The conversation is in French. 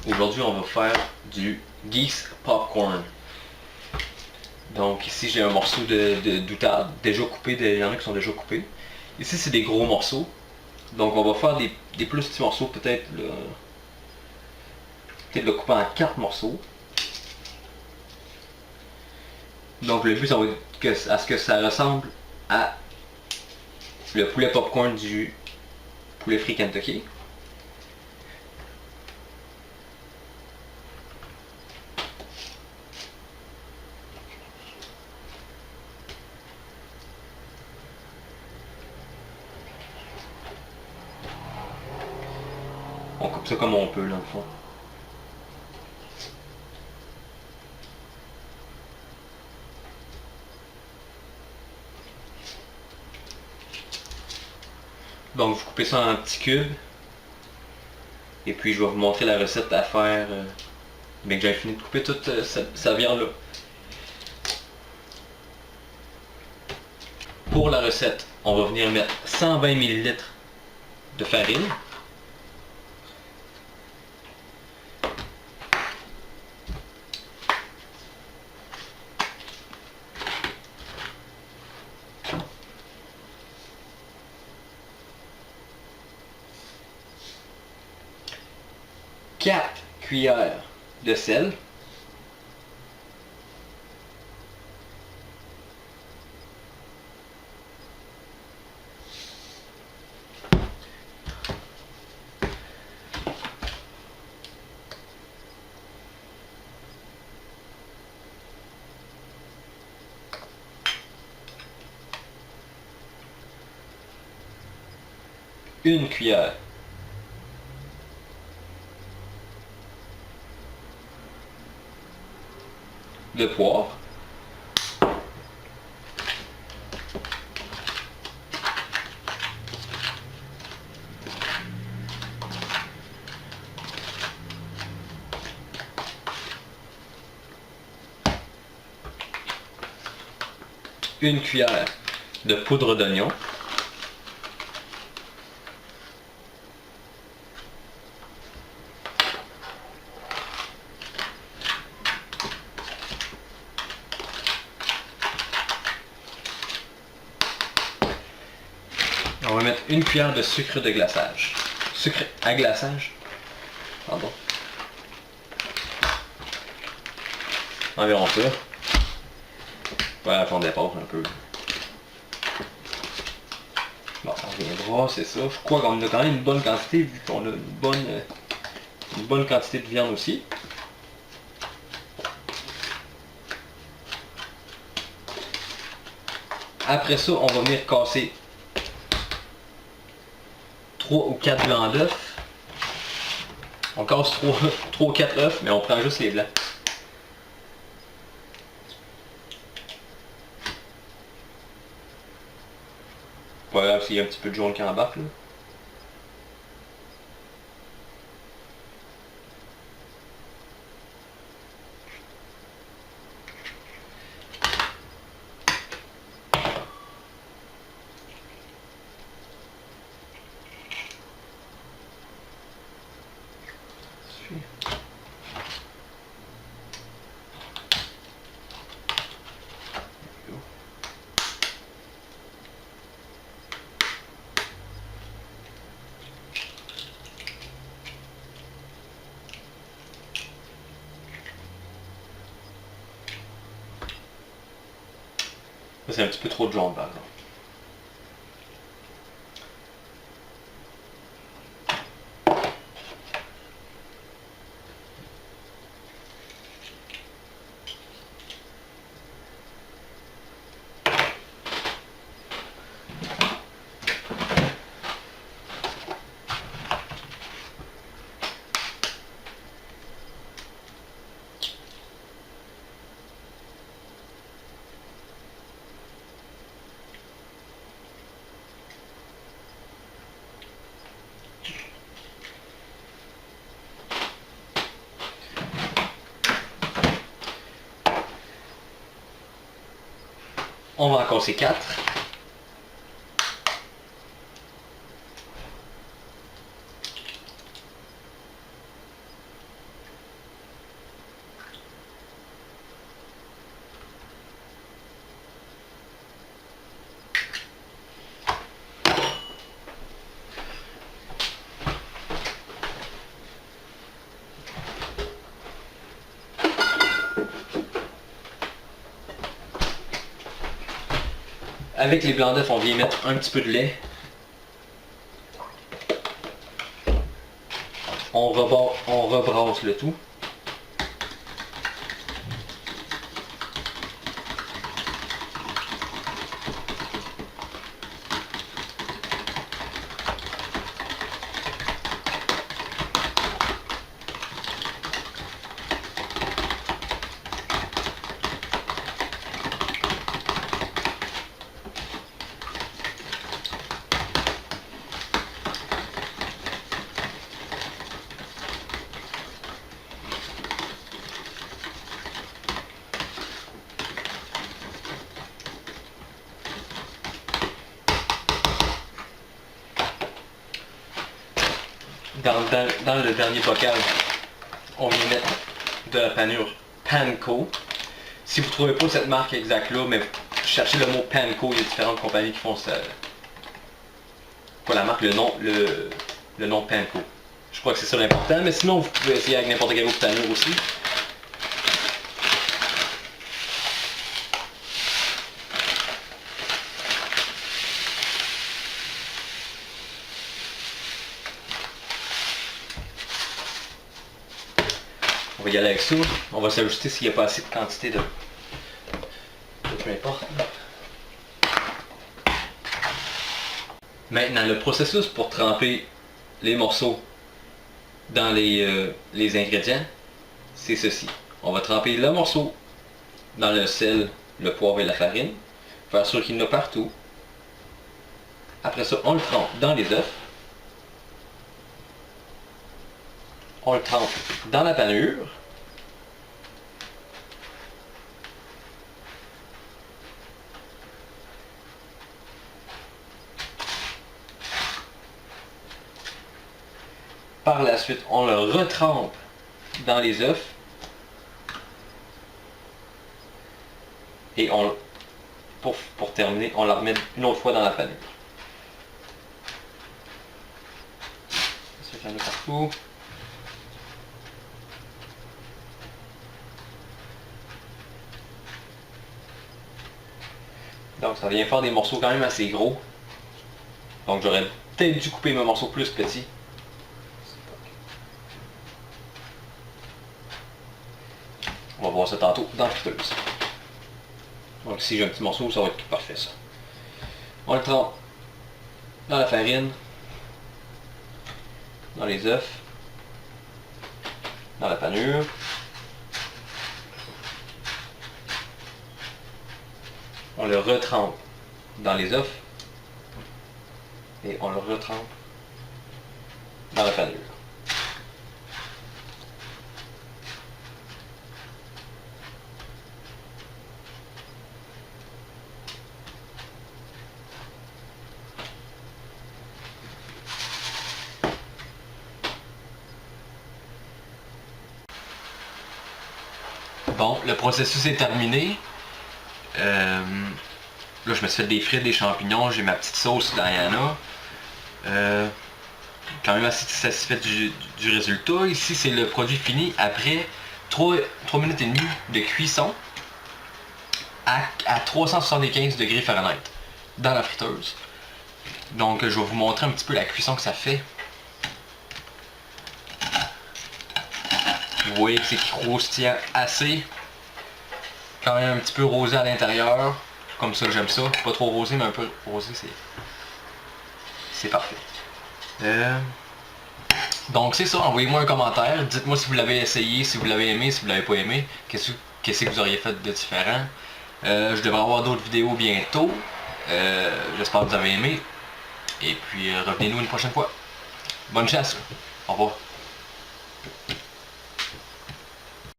Aujourd'hui, on va faire du geese popcorn. Donc ici, j'ai un morceau d'outade déjà coupé, il y en a qui sont déjà coupés. Ici, c'est des gros morceaux. Donc on va faire des plus petits morceaux, peut-être le couper en 4 morceaux. Donc le but, ça va être à ce que ça ressemble à le poulet popcorn du poulet frit Kentucky. On coupe ça comme on peut, dans le fond. Donc vous coupez ça en petits cubes. Et puis je vais vous montrer la recette à faire bien que j'ai fini de couper toute cette viande-là. Pour la recette, on va venir mettre 120 ml de farine. Quatre cuillères de sel. Une cuillère de poivre. Une cuillère de poudre d'oignon. On va mettre une cuillère de sucre de glaçage. Sucre à glaçage. Pardon. Environ ça. Ouais, on dépasse un peu. Bon, on reviendra, c'est ça. Je crois qu'on a quand même une bonne quantité vu qu'on a une bonne quantité de viande aussi. Après ça, on va venir casser 3 ou 4 blancs d'œufs. On casse 3 ou 4 œufs, mais on prend juste les blancs. Voilà, s'il y a un petit peu de jaune qui embarque là. C'est un petit peu trop de jaune par exemple. On va en casser 4. avec les blancs d'œufs, on vient mettre un petit peu de lait. On rebrasse le tout. Dans le dernier bocal, on vient mettre de la panure Panko. Si vous ne trouvez pas cette marque exacte là, mais cherchez le mot Panko, il y a différentes compagnies qui font ça. Pas la marque, le nom Panko. Je crois que c'est ça l'important, mais sinon vous pouvez essayer avec n'importe quel autre panure aussi. On va y aller avec ça. On va s'ajuster s'il n'y a pas assez de quantité de peu importe. Maintenant, le processus pour tremper les morceaux dans les ingrédients, c'est ceci. On va tremper le morceau dans le sel, le poivre et la farine. Faire sûr qu'il y en a partout. Après ça, on le trempe dans les œufs. On le trempe dans la panure. Par la suite, on le retrempe dans les œufs. Et pour terminer, on la remet une autre fois dans la panure. Ça, j'en ai partout. Donc ça vient faire des morceaux quand même assez gros. Donc j'aurais peut-être dû couper mes morceaux plus petits. On va voir ça tantôt dans la friteuse. Donc si j'ai un petit morceau, ça va être parfait ça. On le trempe dans la farine, dans les œufs, dans la panure. On le retrempe dans les œufs et on le retrempe dans la panure. Bon, le processus est terminé. Là, je me suis fait des frites, des champignons, j'ai ma petite sauce Diana. Quand même assez satisfait du résultat. Ici, c'est le produit fini après 3 minutes et demie de cuisson à 375 degrés Fahrenheit dans la friteuse. Donc, je vais vous montrer un petit peu la cuisson que ça fait. Vous voyez que c'est croustillant assez. Quand même un petit peu rosé à l'intérieur. Comme ça que j'aime ça. Pas trop rosé, mais un peu rosé, c'est parfait. Donc c'est ça, envoyez-moi un commentaire. Dites-moi si vous l'avez essayé, si vous l'avez aimé, si vous l'avez pas aimé. Qu'est-ce que vous auriez fait de différent. Je devrais avoir d'autres vidéos bientôt. J'espère que vous avez aimé. Et puis revenez-nous une prochaine fois. Bonne chasse. Au revoir.